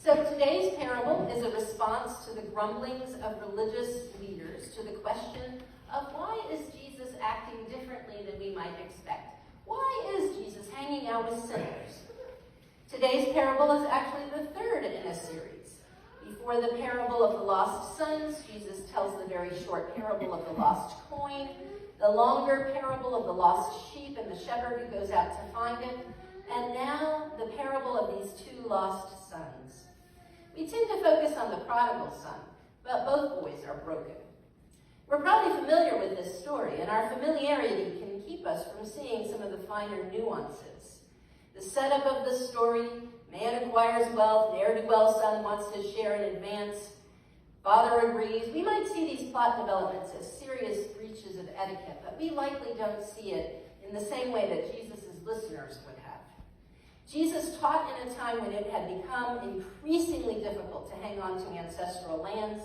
So today's parable is a response to the grumblings of religious leaders to the question of why is Jesus acting differently than we might expect? Why is Jesus hanging out with sinners? Today's parable is actually the third in a series. Before the parable of the lost sons, Jesus tells the very short parable of the lost coin, the longer parable of the lost sheep and the shepherd who goes out to find it, and now the parable of these two lost sons. We tend to focus on the prodigal son, but both boys are broken. We're probably familiar with this story, and our familiarity can keep us from seeing some of the finer nuances. The setup of the story: man acquires wealth, ne'er-do-well son wants his share in advance, father agrees. We might see these plot developments as serious breaches of etiquette, but we likely don't see it in the same way that Jesus' listeners would have. Jesus taught in a time when it had become increasingly difficult to hang on to ancestral lands,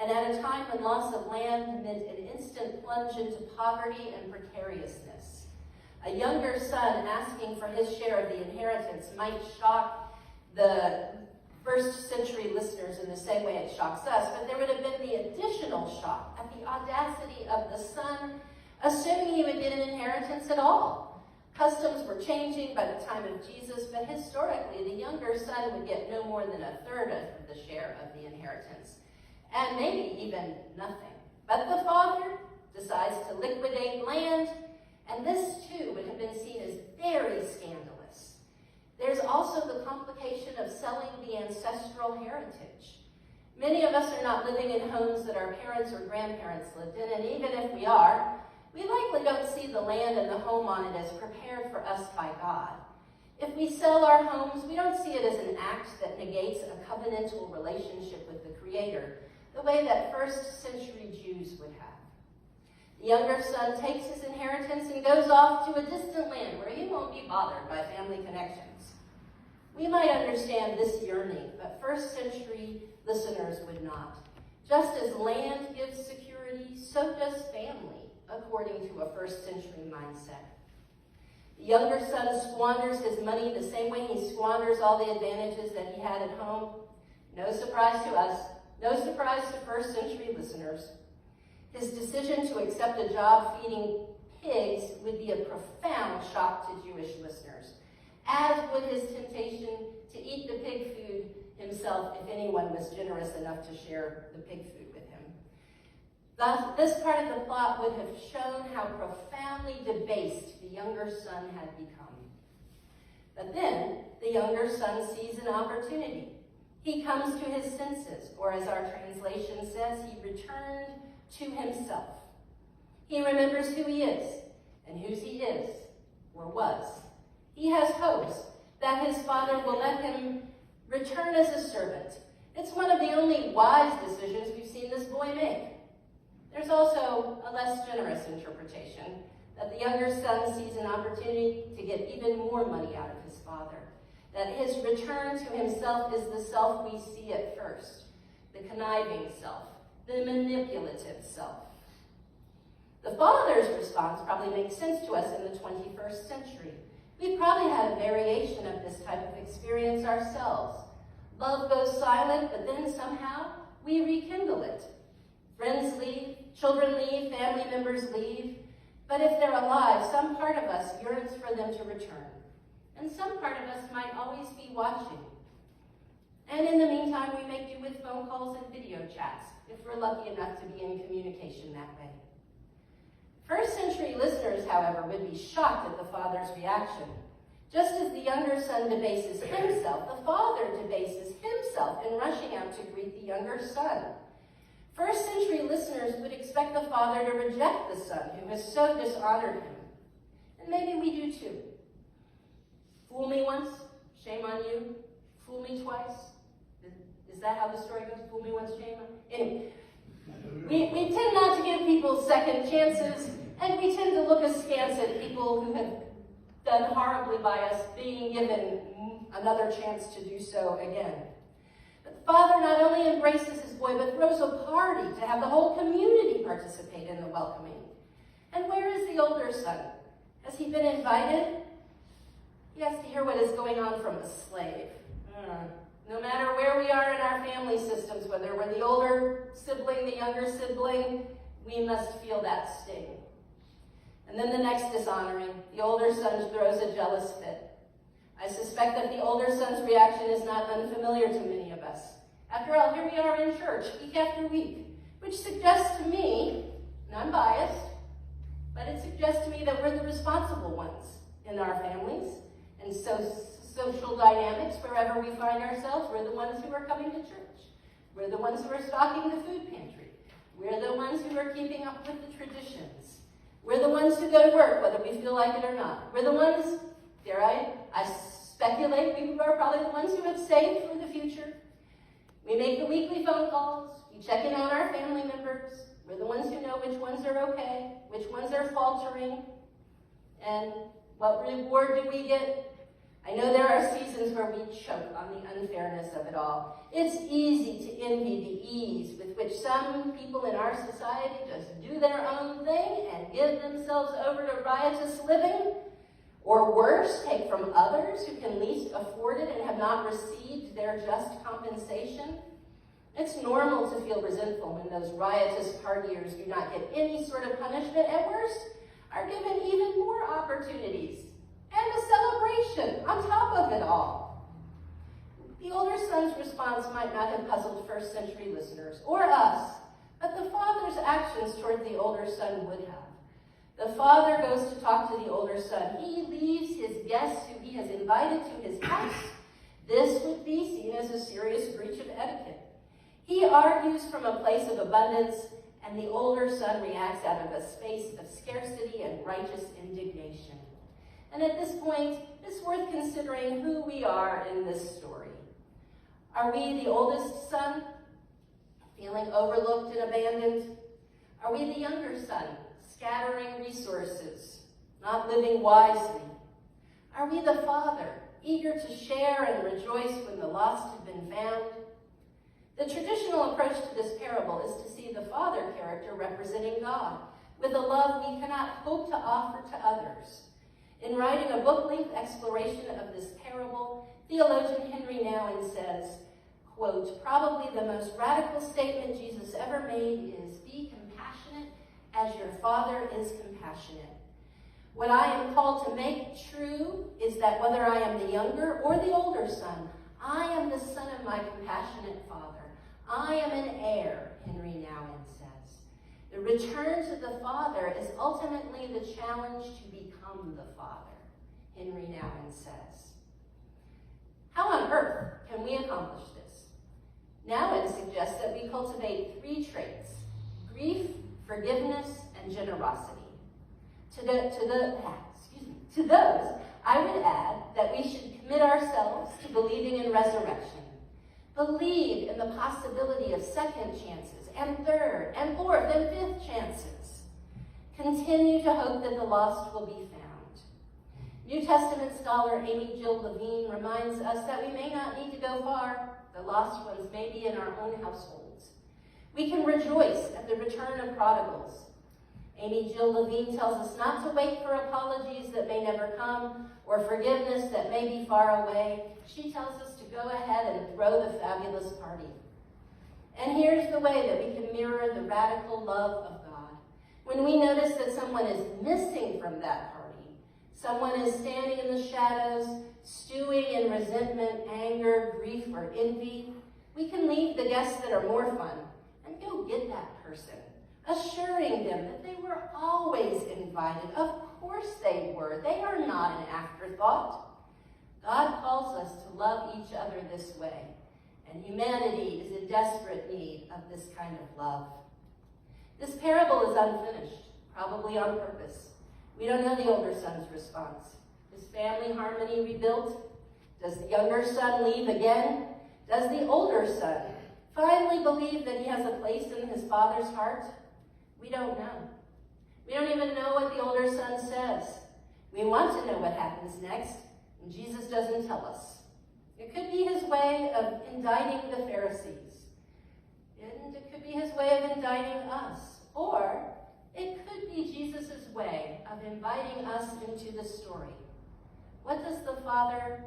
and at a time when loss of land meant an instant plunge into poverty and precariousness. A younger son asking for his share of the inheritance might shock the first century listeners in the same way it shocks us, but there would have been the additional shock at the audacity of the son assuming he would get an inheritance at all. Customs were changing by the time of Jesus, but historically the younger son would get no more than a third of the share of the inheritance, and maybe even nothing. But the father decides to liquidate land, and this too would have been seen as very scandalous. There's also the complication of selling the ancestral heritage. Many of us are not living in homes that our parents or grandparents lived in, and even if we are, we likely don't see the land and the home on it as prepared for us by God. If we sell our homes, we don't see it as an act that negates a covenantal relationship with the Creator, the way that first century Jews would have. The younger son takes his inheritance and goes off to a distant land where he won't be bothered by family connections. We might understand this yearning, but first century listeners would not. Just as land gives security, so does family, according to a first century mindset. The younger son squanders his money the same way he squanders all the advantages that he had at home. No surprise to us, no surprise to first century listeners. His decision to accept a job feeding pigs would be a profound shock to Jewish listeners, as would his temptation to eat the pig food himself if anyone was generous enough to share the pig food with him. Thus, this part of the plot would have shown how profoundly debased the younger son had become. But then, the younger son sees an opportunity. He comes to his senses, or as our translation says, he returned to himself. He remembers who he is, and whose he is, or was. He has hopes that his father will let him return as a servant. It's one of the only wise decisions we've seen this boy make. There's also a less generous interpretation, that the younger son sees an opportunity to get even more money out of his father, that his return to himself is the self we see at first, the conniving self, the manipulative self. The father's response probably makes sense to us in the 21st century. We've probably had a variation of this type of experience ourselves. Love goes silent, but then somehow we rekindle it. Friends leave, children leave, family members leave, but if they're alive, some part of us yearns for them to return, and some part of us might always be watching. And in the meantime, we make do with phone calls and video chats, if we're lucky enough to be in communication that way. First century listeners, however, would be shocked at the father's reaction. Just as the younger son debases himself, the father debases himself in rushing out to greet the younger son. First century listeners would expect the father to reject the son who has so dishonored him. And maybe we do too. Fool me once, shame on you. Fool me twice. Is that how the story goes? Fool me once, shame on you? Anyway, we tend not to give people second chances, and we tend to look askance at people who have done horribly by us being given another chance to do so again. But the father not only embraces his boy, but throws a party to have the whole community participate in the welcoming. And where is the older son? Has he been invited? He has to hear what is going on from a slave. No matter where are in our family systems, whether we're the older sibling, the younger sibling, we must feel that sting. And then the next dishonoring, the older son throws a jealous fit. I suspect that the older son's reaction is not unfamiliar to many of us. After all, here we are in church week after week, which suggests to me, and I'm biased, but it suggests to me that we're the responsible ones in our families and social dynamics wherever we find ourselves. We're the ones who are coming to church. We're the ones who are stocking the food pantry. We're the ones who are keeping up with the traditions. We're the ones who go to work, whether we feel like it or not. We're the ones, I speculate, we are probably the ones who have saved for the future. We make the weekly phone calls. We check in on our family members. We're the ones who know which ones are okay, which ones are faltering, and what reward do we get? I know there are seasons where we choke on the unfairness of it all. It's easy to envy the ease with which some people in our society just do their own thing and give themselves over to riotous living, or worse, take from others who can least afford it and have not received their just compensation. It's normal to feel resentful when those riotous partiers do not get any sort of punishment, and worse, are given even more opportunities and a celebration on top of it all. The older son's response might not have puzzled first century listeners or us, but the father's actions toward the older son would have. The father goes to talk to the older son. He leaves his guests who he has invited to his house. This would be seen as a serious breach of etiquette. He argues from a place of abundance, and the older son reacts out of a space of scarcity and righteous indignation. And at this point, it's worth considering who we are in this story. Are we the oldest son, feeling overlooked and abandoned? Are we the younger son, scattering resources, not living wisely? Are we the father, eager to share and rejoice when the lost have been found? The traditional approach to this parable is to see the father character representing God, with a love we cannot hope to offer to others. In writing a book-length exploration of this parable, theologian Henry Nouwen says, quote, "Probably the most radical statement Jesus ever made is, be compassionate as your Father is compassionate. What I am called to make true is that whether I am the younger or the older son, I am the son of my compassionate Father. I am an heir," Henry Nouwen says. The return to the Father is ultimately the challenge to become the Father, Henry Nouwen says. How on earth can we accomplish this? Nouwen suggests that we cultivate 3 traits: grief, forgiveness, and generosity. To those, I would add that we should commit ourselves to believing in resurrection. Believe in the possibility of second chances, and third, and fourth, and fifth chances. Continue to hope that the lost will be found. New Testament scholar Amy Jill Levine reminds us that we may not need to go far. The lost ones may be in our own households. We can rejoice at the return of prodigals. Amy Jill Levine tells us not to wait for apologies that may never come or forgiveness that may be far away. She tells us to go ahead and throw the fabulous party. And here's the way that we can mirror the radical love of God. When we notice that someone is missing from that party, someone is standing in the shadows, stewing in resentment, anger, grief, or envy, we can leave the guests that are more fun and go get that person, assuring them that they were always invited. Of course they were. They are not an afterthought. God calls us to love each other this way, and humanity is in desperate need of this kind of love. This parable is unfinished, probably on purpose. We don't know the older son's response. Is family harmony rebuilt? Does the younger son leave again? Does the older son finally believe that he has a place in his father's heart? We don't know. We don't even know what the older son says. We want to know what happens next, and Jesus doesn't tell us. It could be his way of indicting the Pharisees. And it could be his way of indicting us. Or it could be Jesus' way of inviting us into the story. What does the Father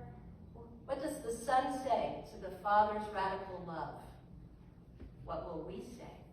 What does the Son say to the Father's radical love? What will we say?